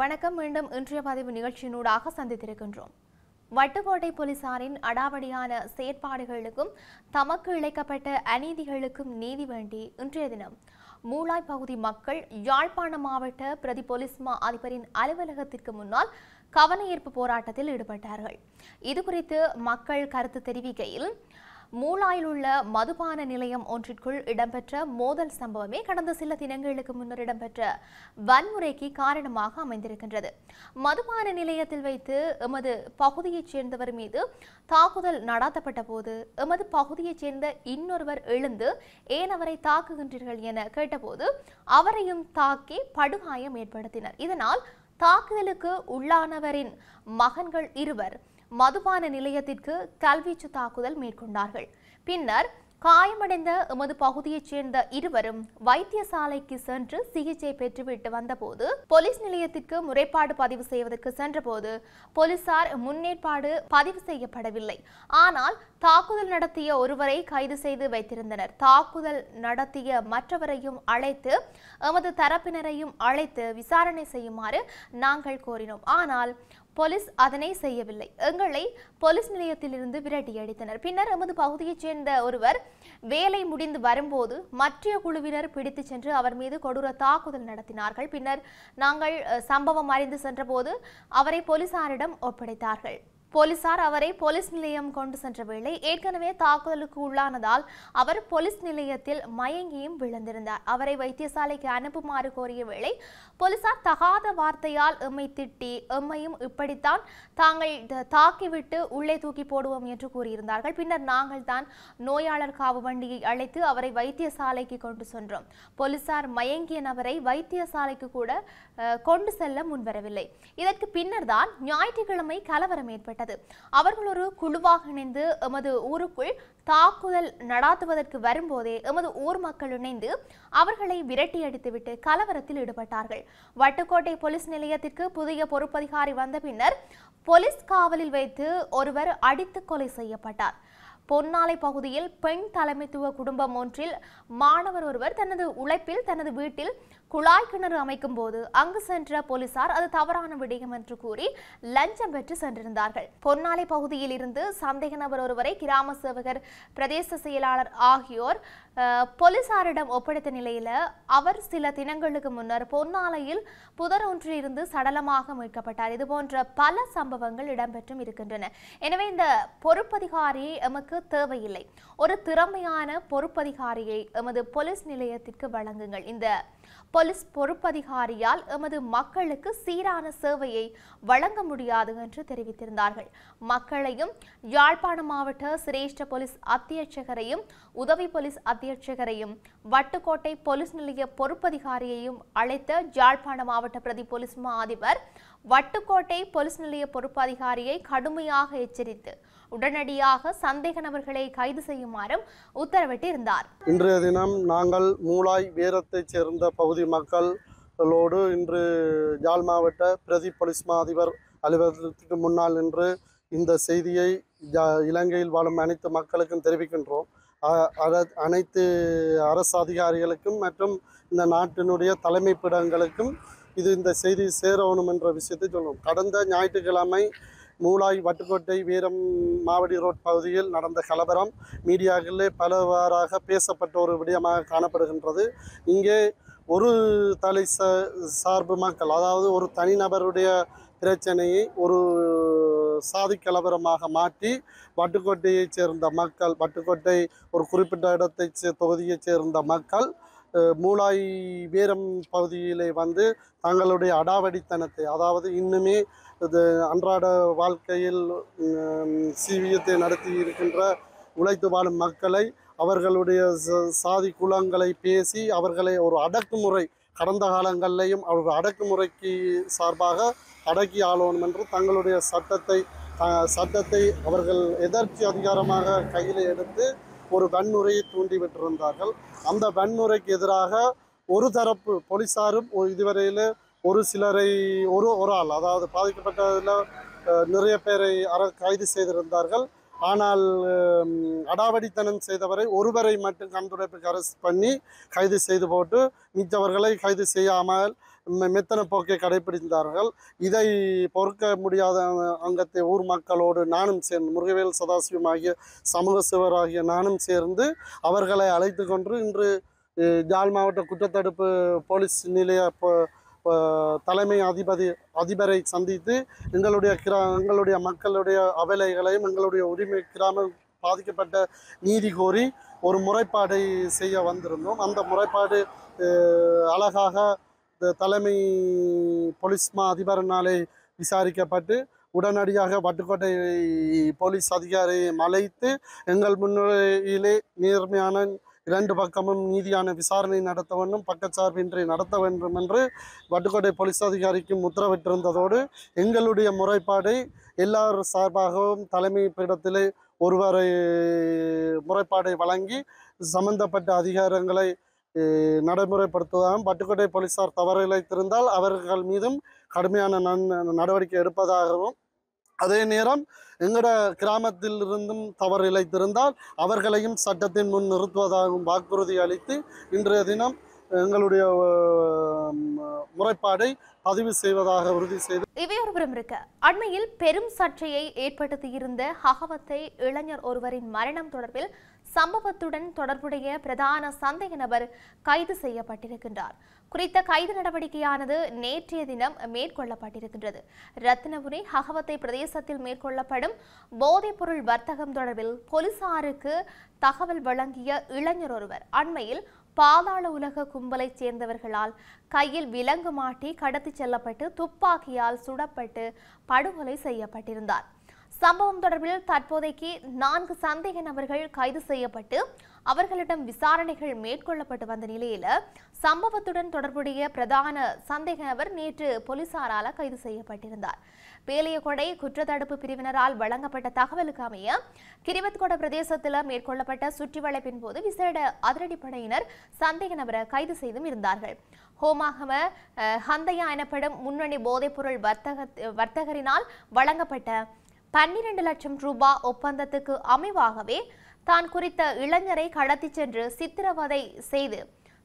வணக்கம். மீண்டும் இன்றைய பதிவு நிகழ்ச்சியினூடாக சந்தித்திருக்கின்றோம். வட்டுக்கோட்டை போலீசாரின் அடாவடியான செயற்பாடுகளுக்கும் தமக்கு இழைக்கப்பட்ட அநீதிகளுக்கும் நீதி வேண்டி இன்றைய தினம் மூளாய் பகுதி மக்கள் யாழ்ப்பாண மாவட்ட பிரதி போலீஸ் மா அதிபரின் அலுவலகத்திற்கு முன்னால் கவனஈர்ப்பு போராட்டத்தில் ஈடுபட்டார்கள். இதுகுறித்து மக்கள் கருத்து தெரிவிக்கையில், மூளாயில் உள்ள மதுபான நிலையம் ஒன்றிற்குள் இடம்பெற்ற மோதல் சம்பவமே கடந்த சில தினங்களுக்கு முன்னர் இடம்பெற்ற வன்முறைக்கு காரணமாக அமைந்திருக்கின்றது. மதுபான நிலையத்தில் வைத்து எமது பகுதியைச் சேர்ந்தவர் மீது தாக்குதல் நடாத்தப்பட்ட போது எமது பகுதியைச் சேர்ந்த இன்னொருவர் எழுந்து ஏன் அவரை தாக்குகின்றீர்கள் என கேட்டபோது அவரையும் தாக்கி படுகாயம் ஏற்படுத்தினர். இதனால் தாக்குதலுக்கு உள்ளானவரின் மகன்கள் இருவர் மதுபான நிலையத்திற்கு கல்வீச்சு தாக்குதல் மேற்கொண்டார்கள். பின்னர் காயமடைந்த எமது பகுதியைச் சேர்ந்த இருவரும் வைத்தியசாலைக்கு சென்று சிகிச்சை பெற்றுவிட்டு வந்தபோது போலீஸ் நிலையத்திற்கு முறைப்பாடு பதிவு செய்வதற்கு சென்றபோது போலீசார் முன்னேற்பாடு பதிவு செய்யப்படவில்லை. ஆனால் தாக்குதல் நடத்திய ஒருவரை கைது செய்து வைத்திருந்தனர். தாக்குதல் நடத்திய மற்றவரையும் அழைத்து எமது தரப்பினரையும் அழைத்து விசாரணை செய்யுமாறு நாங்கள் கோரினோம். ஆனால் போலீஸ் அதனை செய்யவில்லை. எங்களை போலீஸ் நிலையத்திலிருந்து விரட்டி அடித்தனர். பின்னர் எமது பகுதியைச் சேர்ந்த ஒருவர் வேலை முடிந்து வரும்போது மற்ற குழுவினர் பிடித்து சென்று அவர் மீது கொடூர தாக்குதல் நடத்தினார்கள். பின்னர் நாங்கள் சம்பவம் அறிந்து சென்றபோது அவரை போலீசாரிடம் ஒப்படைத்தார்கள். போலீசார் அவரை போலீஸ் நிலையம் கொண்டு சென்ற வேளை ஏற்கனவே தாக்குதலுக்கு உள்ளானதால் அவர் போலீஸ் நிலையத்தில் மயங்கியும் விழுந்திருந்தார். அவரை வைத்தியசாலைக்கு அனுப்புமாறு கோரிய வேளை போலீசார் தகாத வார்த்தையால் எம்மை திட்டி எம்மையும் இப்படித்தான் தாங்கள் தாக்கிவிட்டு உள்ளே தூக்கி போடுவோம் என்று கூறியிருந்தார்கள். பின்னர் நாங்கள் தான் நோயாளர் காவு வண்டியை அழைத்து அவரை வைத்தியசாலைக்கு கொண்டு சென்றோம். போலீசார் மயங்கிய நபரை வைத்தியசாலைக்கு கூட கொண்டு செல்ல முன்வரவில்லை. இதற்கு பின்னர் தான் ஞாயிற்றுக்கிழமை கலவரம் ஏற்பட்டது. அவர்கள் ஒரு குழுவாக இணைந்து எமது ஊருக்குள் தாக்குதல் நடாத்துவதற்கு வரும்போதே எமது ஊர் மக்கள் இணைந்து அவர்களை விரட்டி அடித்துவிட்டு கலவரத்தில் ஈடுபட்டார்கள். வட்டுக்கோட்டை போலீஸ் நிலையத்திற்கு புதிய பொறுப்பதிகாரி வந்த பின்னர் போலீஸ் காவலில் வைத்து ஒருவர் அடித்து கொலை செய்யப்பட்டார். பொன்னாலை பகுதியில் பெண் தலைமைத்துவ குடும்பம் ஒன்றில் மாணவர் ஒருவர் தனது உழைப்பில் தனது வீட்டில் குழாய் கிணறு அமைக்கும் போது அங்கு சென்ற போலீசார் அது தவறான விடயம் என்று கூறி லஞ்சம் பெற்று சென்றிருந்தார்கள். பொன்னாலை பகுதியில் இருந்து சந்தேக நபர் ஒருவரை கிராம சேவகர், பிரதேச செயலாளர் ஆகியோர் போலீசாரிடம் ஒப்படைத்த நிலையில அவர் சில தினங்களுக்கு முன்னர் பொன்னாலையில் புதர் ஒன்றில் இருந்து சடலமாக மீட்கப்பட்டார். இதுபோன்ற பல சம்பவங்கள் இடம்பெற்றும் இருக்கின்றன. எனவே இந்த பொறுப்பதிகாரி எமக்கு தேவையில்லை. ஒரு திறமையான பொறுப்பதிகாரியை எமது போலீஸ் நிலையத்திற்கு வழங்குங்கள். இந்த போலீஸ் பொறுப்பதிகாரியால் எமது மக்களுக்கு சீரான சேவையை வழங்க முடியாது என்று தெரிவித்திருந்தார்கள். மக்களையும் யாழ்ப்பாண மாவட்ட சிரேஷ்ட போலீஸ் அத்தியட்சகரையும் உதவி போலீஸ் அத்தியட்சகரையும் வட்டுக்கோட்டை போலீஸ் நிலைய பொறுப்பதிகாரியையும் அழைத்த யாழ்ப்பாண மாவட்ட பிரதி போலீஸ் மா அதிபர் வட்டுக்கோட்டை போலீஸ் நிலைய பொறுப்பதிகாரியை கடுமையாக எச்சரித்து உடனடியாக சந்தேக நபர்களை கைது செய்யுமாறும் உத்தரவிட்டிருந்தார். இன்றைய தினம் நாங்கள் மூளாய் வீரத்தைச் சேர்ந்த பகுதி மக்களோடு இன்று யாழ் மாவட்ட பிரதி போலீஸ் மா அதிபர் அலுவலகத்துக்கு முன்னால் நின்று இந்த செய்தியை இலங்கையில் வாழும் அனைத்து மக்களுக்கும் தெரிவிக்கின்றோம். அனைத்து அரசு அதிகாரிகளுக்கும் மற்றும் இந்த நாட்டினுடைய தலைமைப்பிடங்களுக்கும் இந்த செய்தி சேரணும் என்ற விஷயத்தை சொல்லுவோம். கடந்த ஞாயிற்றுக்கிழமை மூளாய் வட்டுக்கோட்டை வீரம் மாவடி ரோட் பகுதியில் நடந்த கலவரம் மீடியாக்களிலே பலவாறாக பேசப்பட்ட ஒரு விடயமாக காணப்படுகின்றது. இங்கே ஒரு தலை சார்பு மக்கள், அதாவது ஒரு தனிநபருடைய பிரச்சனையை ஒரு சாதி கலவரமாக மாற்றி வட்டுக்கோட்டையைச் சேர்ந்த மக்கள், வட்டுக்கோட்டை ஒரு குறிப்பிட்ட இடத்தை தொகுதியைச் சேர்ந்த மக்கள் மூளாய் வீரம் பகுதியிலே வந்து தங்களுடைய அடாவடித்தனத்தை, அதாவது இன்னுமே இது அன்றாட வாழ்க்கையில் சீவியத்தை நடத்தி இருக்கின்ற உழைத்து வாழும் மக்களை அவர்களுடைய சாதி குலங்களை பேசி அவர்களை ஒரு அடக்குமுறை, கடந்த காலங்களிலையும் அவர்கள் அடக்குமுறைக்கு சார்பாக அடக்கி ஆளணும் என்று தங்களுடைய சட்டத்தை அவர்கள் எதர்ச்சி அதிகாரமாக கையில் எடுத்து ஒரு வன்முறையை தூண்டிவிட்டிருந்தார்கள். அந்த வன்முறைக்கு எதிராக ஒரு தரப்பு போலீசாரும் இதுவரையில் ஒரு சிலரை ஒரு ஆள், அதாவது பாதிக்கப்பட்டதில் நிறைய பேரை கைது செய்திருந்தார்கள். ஆனால் அடாவடித்தனம் செய்தவரை ஒருவரை மட்டும் கண்துடைப்புக்கு அரெஸ்ட் பண்ணி கைது செய்து போட்டு மிச்சவர்களை கைது செய்யாமல் மெத்தன போக்கை கடைபிடித்தார்கள். இதை பொறுக்க முடியாத அங்கத்தை ஊர் மக்களோடு நானும் சேர்ந்து முருகவேல் சதாசிவம் ஆகிய சமூக சேவர் ஆகிய நானும் சேர்ந்து அவர்களை அழைத்து கொண்டு இன்று யாழ் மாவட்ட குற்றத்தடுப்பு போலீஸ் நிலைய தலைமை அதிபரை சந்தித்து எங்களுடைய மக்களுடைய அவலைகளையும் எங்களுடைய உரிமை கிராம பாதிக்கப்பட்ட நீதி கோரி ஒரு முறைப்பாடை செய்ய வந்திருந்தோம். அந்த முறைப்பாடு அழகாக தலைமை போலீஸ் மா அதிபரினாலே விசாரிக்கப்பட்டு உடனடியாக வட்டுக்கோட்டை போலீஸ் அதிகாரியை அழைத்து எங்கள் முன்னிலையிலே நேர்மையான இரண்டு பக்கமும் நீதியான விசாரணை நடத்த வேண்டும், பக்கச்சார்பின்றி நடத்த வேண்டும் என்று வட்டுக்கோட்டை போலீஸ் அதிகாரிக்கும் உத்தரவிட்டிருந்ததோடு எங்களுடைய முறைப்பாடை எல்லார் சார்பாகவும் தலைமை பீடத்திலே ஒருவரை முறைப்பாடை வழங்கி சம்பந்தப்பட்ட அதிகாரங்களை நடைமுறைப்படுத்துவதாகவும் வட்டுக்கோட்டை போலீசார் தவறு இழைத்திருந்தால் அவர்கள் மீதும் கடுமையான நடவடிக்கை எடுப்பதாகவும் அதே நேரம் எங்களோட கிராமத்தில் இருந்தும் தவறு இழைத்திருந்தால் அவர்களையும் சட்டத்தின் முன் நிறுத்துவதாகவும் வாக்குறுதி அளித்து இன்றைய தினம் எங்களுடைய முறைப்பாடை பதிவு செய்வதாக உறுதி செய்து இவையொருபுறம் இருக்க அண்மையில் பெரும் சர்ச்சையை ஏற்படுத்தியிருந்த ஹகவத்தை இளைஞர் ஒருவரின் மரணம் தொடர்பில் சம்பவத்துடன் தொடர்புடைய பிரதான சந்தேக நபர் கைது செய்யப்பட்டிருக்கின்றார். குறித்த கைது நடவடிக்கையானது நேற்றைய தினம் மேற்கொள்ளப்பட்டிருக்கின்றது. ரத்தினபுரி ஹகவத்தை பிரதேசத்தில் மேற்கொள்ளப்படும் போதைப்பொருள் வர்த்தகம் தொடர்பில் போலீசாருக்கு தகவல் வழங்கிய இளைஞர் ஒருவர் அண்மையில் பாதாள உலக கும்பலை சேர்ந்தவர்களால் கையில் விலங்கு மாட்டி கடத்தி செல்லப்பட்டு துப்பாக்கியால் சுடப்பட்டு படுகொலை செய்யப்பட்டிருந்தார். சம்பவம் தொடர்பில் தற்போதைக்கு 4 சந்தேக நபர்கள் கைது செய்யப்பட்டு அவர்களிடம் விசாரணைகள் மேற்கொள்ளப்பட்டு வந்த நிலையில் சம்பவத்துடன் தொடர்புடைய பிரதான சந்தேக நபர் நேற்று போலீசாரால் கைது செய்யப்பட்டிருந்தார். பேலியகொடை குற்றத்தடுப்பு பிரிவினரால் வழங்கப்பட்ட தகவலுக்கு அமைய கிரிவத்கொட பிரதேசத்தில் மேற்கொள்ளப்பட்ட சுற்றிவளைப்பின் போது விசேட அதிரடிப்படையினர் சந்தேக நபரை கைது செய்தும் இருந்தார்கள். ஹோமாகம ஹந்தையா எனப்படும் முன்னணி போதைப்பொருள் வர்த்தகரினால் வழங்கப்பட்ட 12 லட்சம் ரூபாய் ஒப்பந்தத்துக்கு அமைவாகவே தான் குறித்த இளைஞரை கடத்தி சென்று சித்திரவதை செய்து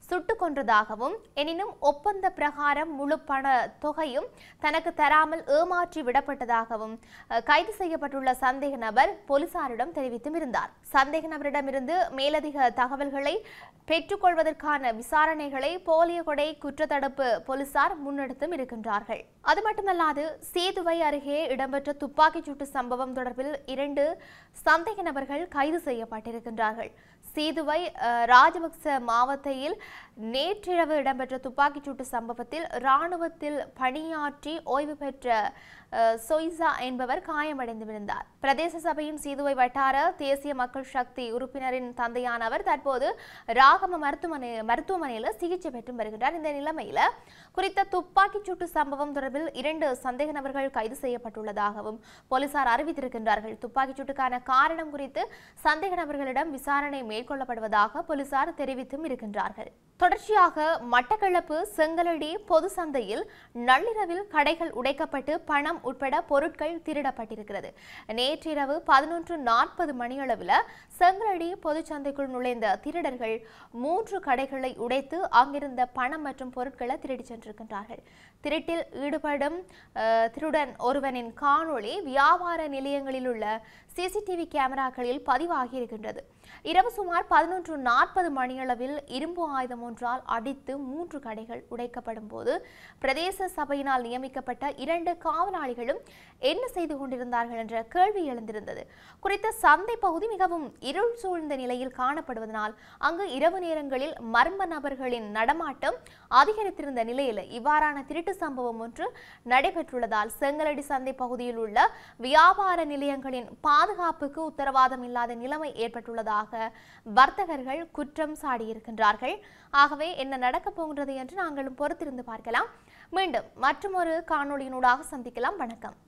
சுட்டுக் கொன்றதாகவும் எனினும் ஒப்பந்த பிரகாரம் முழு பண தொகையும் தனக்கு தராமல் ஏமாற்றி விடப்பட்டதாகவும் கைது செய்யப்பட்டுள்ள சந்தேக நபர் போலீசாரிடம் தெரிவித்தும் இருந்தார். சந்தேக நபரிடமிருந்து மேலதிக தகவல்களை பெற்றுக்கொள்வதற்கான விசாரணைகளை போலியகொடை குற்றத்தடுப்பு போலீசார் முன்னெடுத்தும் இருக்கின்றார்கள். அது மட்டுமல்லாது சேதுவை அருகே இடம்பெற்ற துப்பாக்கிச் சூட்டு சம்பவம் தொடர்பில் 2 சந்தேக நபர்கள் கைது செய்யப்பட்டிருக்கின்றார்கள். சேதுவை ராஜபக்ச மாவட்டத்தில் நேற்றிரவு இடம்பெற்ற துப்பாக்கிச் சூட்டு சம்பவத்தில் இராணுவத்தில் பணியாற்றி ஓய்வு பெற்ற சொய்சா என்பவர் காயமடைந்திருந்தார். பிரதேச சபையின் சீதுவை வட்டார தேசிய மக்கள் சக்தி உறுப்பினரின் தந்தையானவர் தற்போது ராகம மருத்துவமனையில் சிகிச்சை பெற்று வருகின்றார். இந்த நிலைமையில் குறித்த துப்பாக்கிச் சூட்டு சம்பவம் தொடர்பில் 2 சந்தேக நபர்கள் கைது செய்யப்பட்டுள்ளதாகவும் போலீசார் அறிவித்திருக்கின்றார்கள். துப்பாக்கிச் சூட்டுக்கான காரணம் குறித்து சந்தேக நபர்களிடம் விசாரணை மேற்கொள்ளப்படுவதாக போலீசார் தெரிவித்தும் இருக்கின்றார்கள். தொடர்ச்சியாக மட்டக்களப்பு செங்கலடி பொது சந்தையில் நள்ளிரவில் கடைகள் உடைக்கப்பட்டு பணம் உட்பட பொருட்கள் திருடப்பட்டிருக்கிறது. நேற்றிரவு 11:40 மணியளவில் செங்கலடி பொது சந்தைக்குள் நுழைந்த திருடர்கள் 3 கடைகளை உடைத்து அங்கிருந்த பணம் மற்றும் பொருட்களை திருடி சென்றிருக்கின்றார்கள். திருட்டில் ஈடுபடும் திருடன் ஒருவனின் காணொளி வியாபார நிலையங்களில் உள்ள சிசிடிவி கேமராக்களில் பதிவாகி இருக்கின்றது. இரவு சுமார் 11:40 மணியளவில் இரும்பு ஆயுதம் ஒன்றால் அடித்து 3 கடைகள் உடைக்கப்படும் போது பிரதேச சபையினால் நியமிக்கப்பட்ட 2 காவலாளிகளும் என்ன செய்து கொண்டிருந்தார்கள் என்ற கேள்வி எழுந்திருந்தது. குறித்த சந்தை பகுதி மிகவும் இருள் சூழ்ந்த நிலையில் காணப்படுவதனால் அங்கு இரவு நேரங்களில் மர்ம நபர்களின் நடமாட்டம் அதிகரித்திருந்த நிலையில் இவ்வாறான திருட்டு சம்பவம் ஒன்று நடைபெற்றுள்ளதால் செங்கலடி சந்தை பகுதியில் உள்ள வியாபார நிலையங்களின் பாதுகாப்புக்கு உத்தரவாதம் இல்லாத நிலைமை ஏற்பட்டுள்ளதாக வர்த்தகர்கள் குற்றம் சாடியிருக்கின்றார்கள். ஆகவே என்ன நடக்கப் போகின்றது என்று நாங்களும் பொறுத்திருந்து பார்க்கலாம். மீண்டும் மற்றொரு காணொளியினூடாக சந்திக்கலாம். வணக்கம்.